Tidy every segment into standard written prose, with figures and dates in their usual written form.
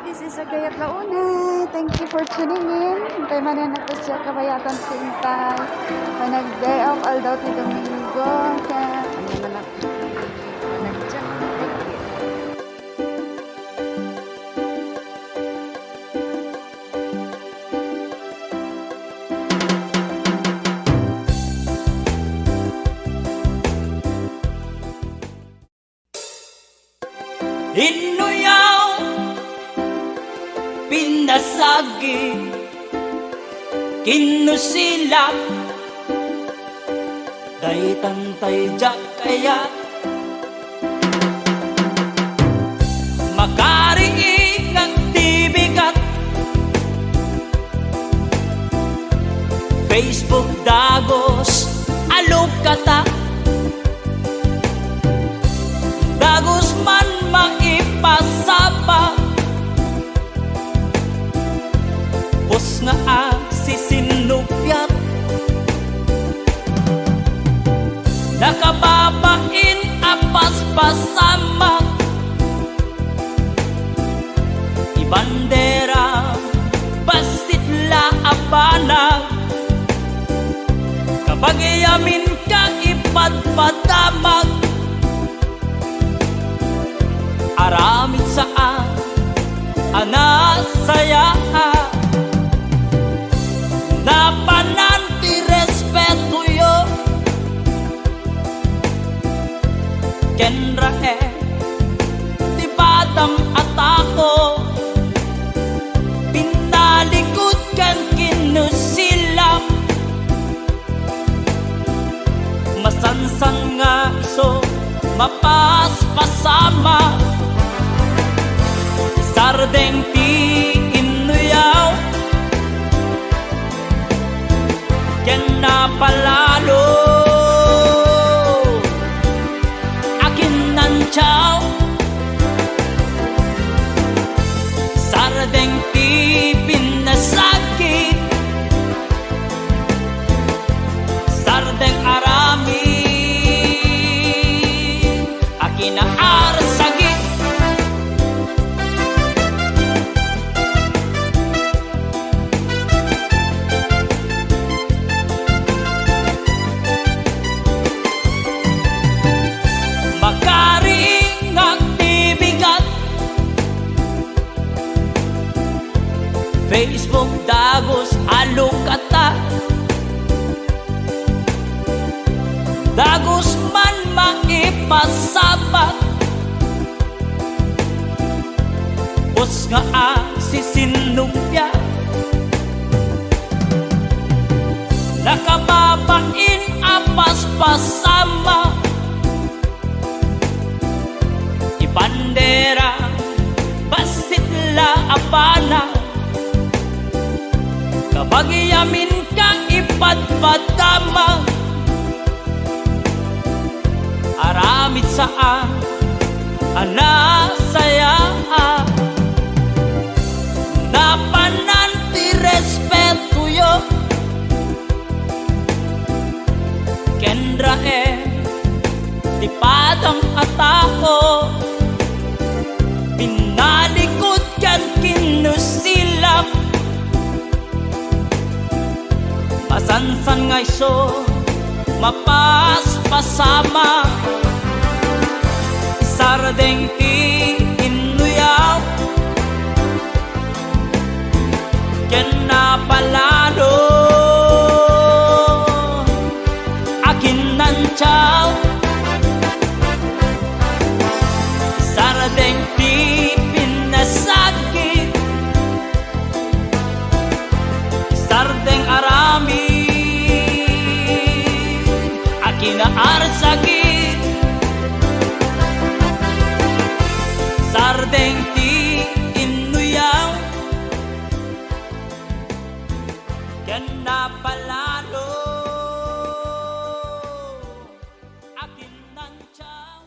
This is Agayat Launay. Thank you for tuning in. Hintay manan ako siya kabayatan sa intay. Manag-day off all daw ti Domingo. Kaya ano man ako. Manag-jam. Inuyaw pinasagi kinusilak day tantay jak kaya makariing ang tibigat Facebook dagos alok kata dagos man maipasapa bos nga ang sisinupyat nakababain apas pasama ibandera basit la abanag kapag iamin ka ipadpadamag aramid saan anasaya napananti respeto yo kenra di badam atako pinalikod kan kinusilak masansan nga iso mapaspasama sardeng ti inuyaw ken napalalo akin nanchaw sardeng ti pinasakit sardeng arami akin na arsagit Facebook dagos alukata dagos man maipasabat bos nga ang sisinupya nakababain apas pasama ibandera basit la abana kapag iamin kang ipadpadama aramid saan anasaya napananti respeto yo kendra di padang atako pinalikod kan kinusilak masansan nga iso mapaspasama sardeng ti inuyaw ken napalalo akin nanchaw sardeng ti pinasakit sardeng arami arsagit sardeng ti inuyaw ken napalalo akin nanchaw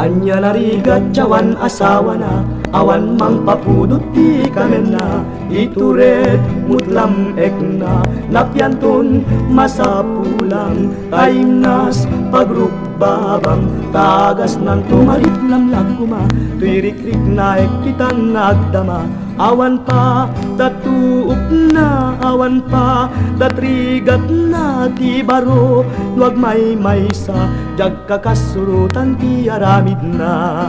Anya larigat cawan asawa na awan mang papudot di kamena itured mutlam ekna napyanton masapulang taimnas pagrukbabang tagas ng tumarit lamlag kuma tuirikrik na ekitang nagdama awan pa datuup na awan pa datrigat na ti baro nuag may maysa jag kakasurutan ti aramid na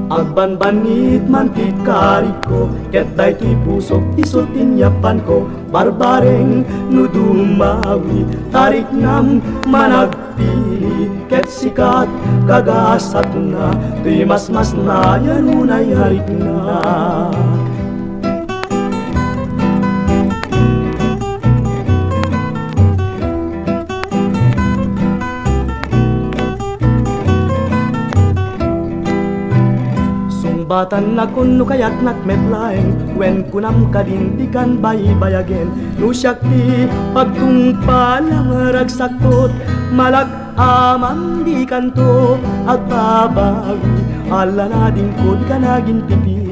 agbanbanit man ti kariko ket day ti pusok iso tinyapan ko barbareng nudumawi tarik nam managpili ket sikat kagasat na ti mas na yan unay harik na batan na kun no kayat nakmetlaeng wen kunam kadindikan baybayagen no syakti pagtungpalang ragsaktot malak amang di kanto at babawi ala na din ko di ka naging pipili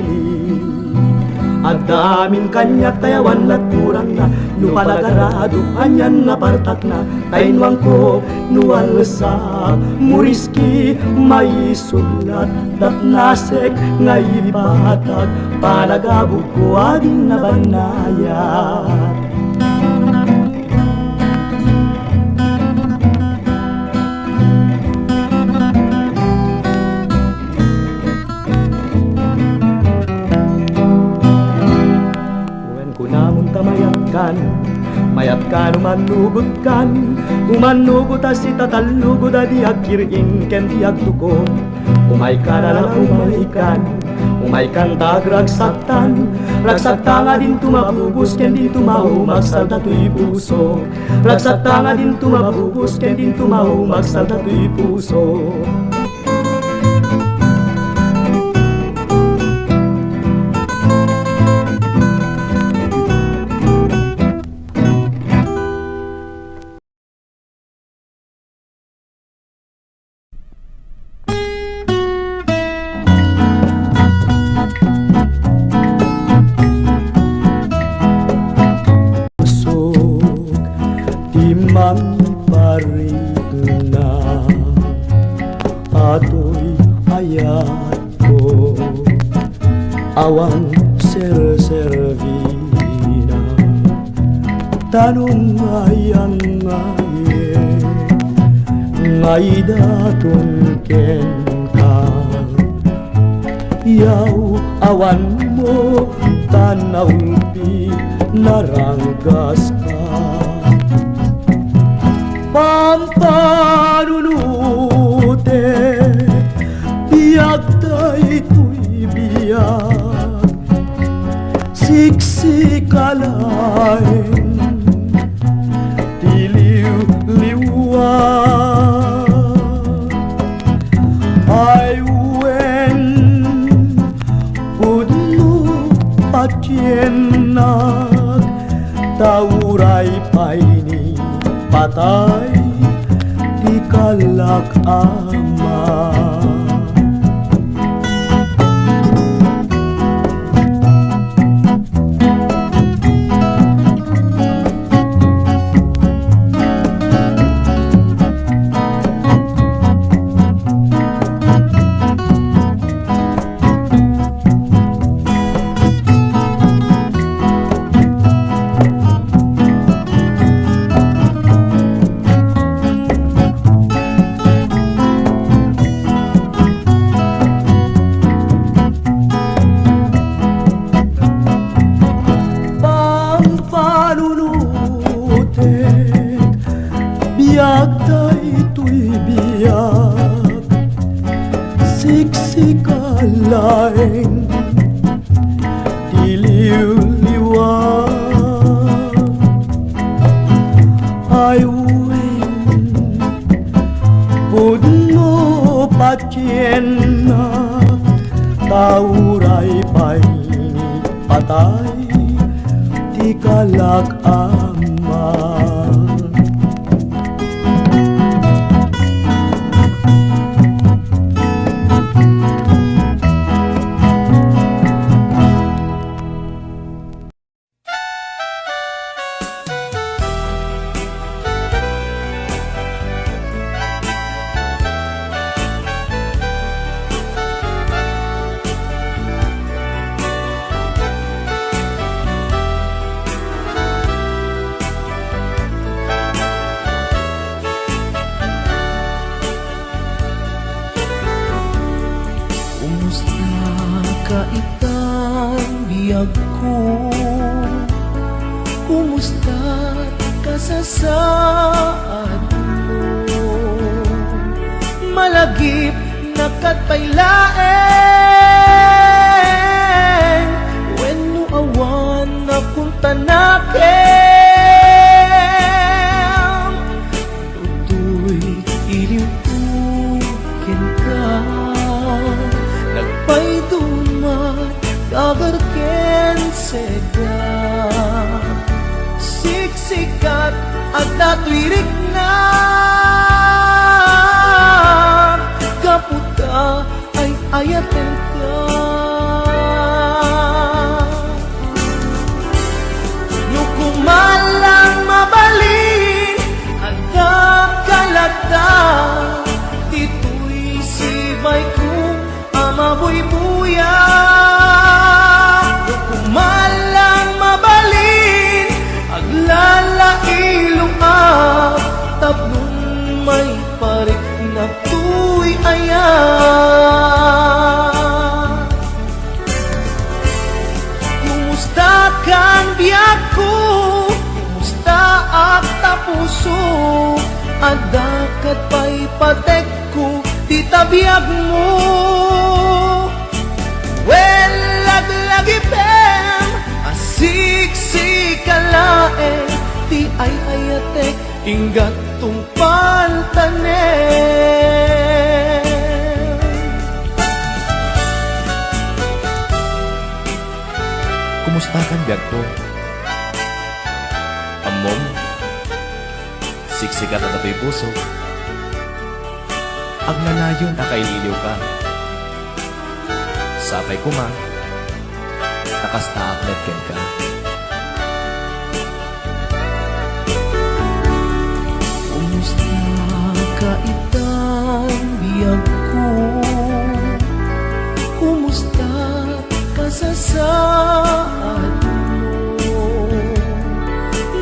at damin kanyak tayawan at kurang na nupalagarado anyan na partak na tainwang ko nuwalsa muriski may sulat dat nasek ngay patag palagabog ko ading nabanayat mayat kan umanugot kan umanugot as itatalugod adi agkiring ken ti agtuko umay ka na lang umay kan tagragsaktan ragsakta nga din tumabubus ken din tumaw magsalta tuy puso ragsakta nga din tumabubus ken din tumaw magsalta tuy puso na ato'y ayat ko awan ser-servina tanong ayang ngay datong ken ka yaw awan mo tanaw pi naranggas ka pampanunute biag daytoy biag siksikalain tiliw-liwag ay wen pudno patyenak tauray paini patay di kalak ama biag daytoy biag siksikalain tiliw-liwag ay wen pudno patyenak tauray paini patay di kalak ama kaitang biyag ko, kumusta ka sa saad mo? Malagip na katpailaeng, wenno awan na punta nakin. Tutoy iliw-ukin ka, nagpaydumat kagarken seda. Siksikat at natuirik na, kaputa ay ayaten ka. Nukumalang mabalin at kalata, tito'y sibay ko amabuy-buya. Nukumalang mabalin aglalailong tapnon may parik na tuy ayan. Kumusta kang biyak ko, kumusta ak tapuso, adakat pa'y patek ko, di tabiyag mo. Well, laglagipem, asik-sikalaeng, ti ay ayatek, inggat tungpal tanem. Kumusta kan biag ko? Amom, siksikat at ato'y puso. Agnanayon akaililiw ka. Sapay ko ma, nakastaak netken ka. Kumusta ka itang biyag ko, kumusta ka sa saad mo?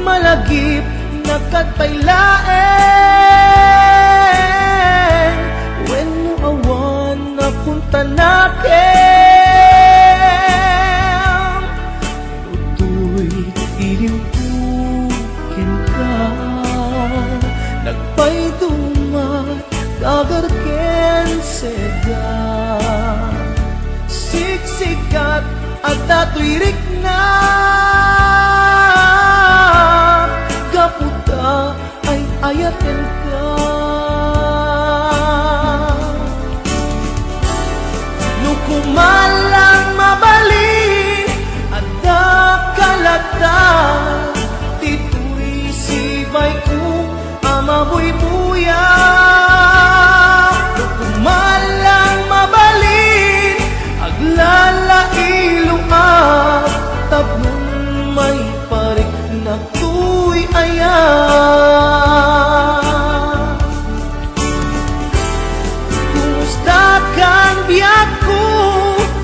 Malagip na katpailaeng, wenno awan na punta nakin. Tutoy iliw-ukin ka, nagpaydumat kagarken seda. Siksikat at natuirik na, kaputa ay ayaten ka. Nukumalang mabalin at kalata, tito'y sibay ko amabuy-buya. Nukumalang mabalin aglalailong tapnon may parik na tuy ayan. Kumusta kang biyak ko,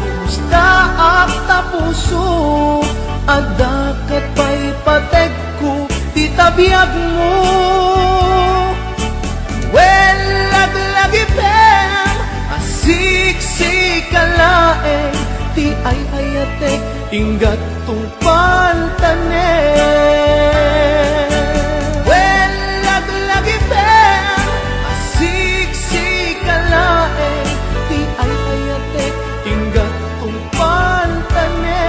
kumusta ak tapuso, adakat pa'y patek ko, di tabiyag mo. Well, laglagipem, asik-sikalaeng, ti ay ayatek, inggat tungpal tanem. Well, laglagipem, asik-sikalaeng, ti ay ayatek, inggat tungpal tanem.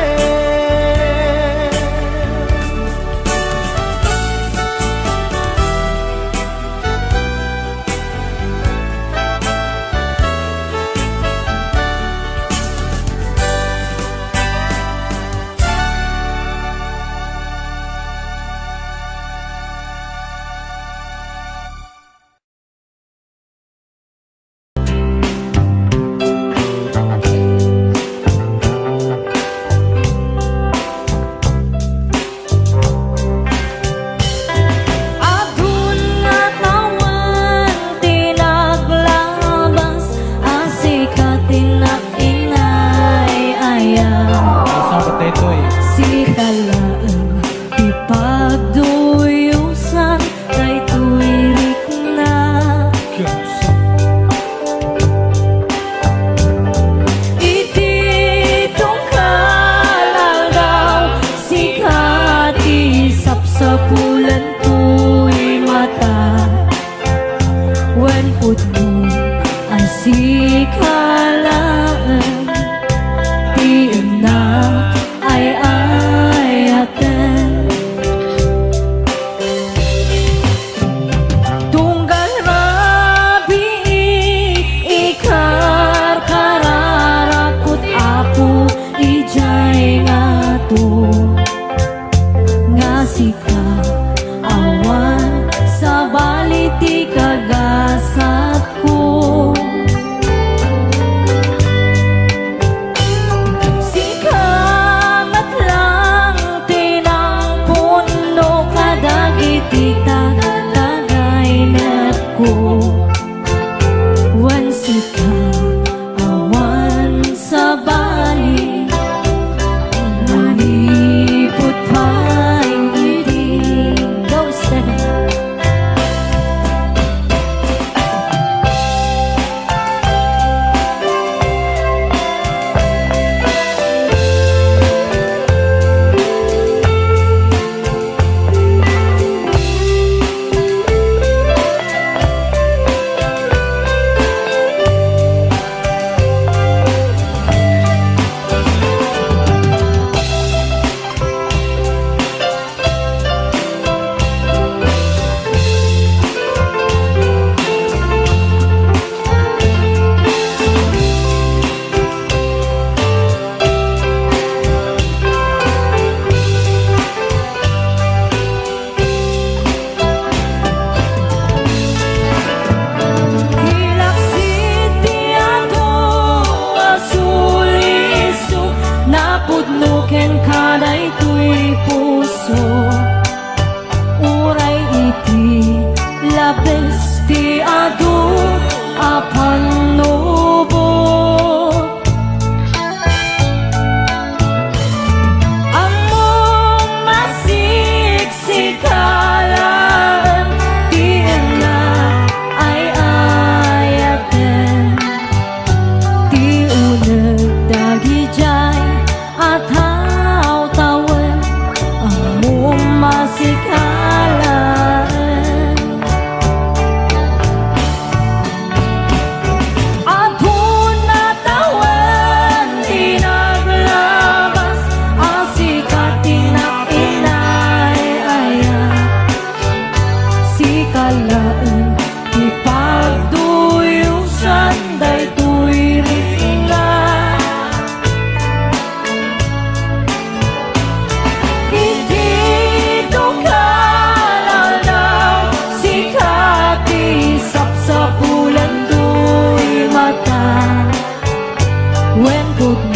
ikut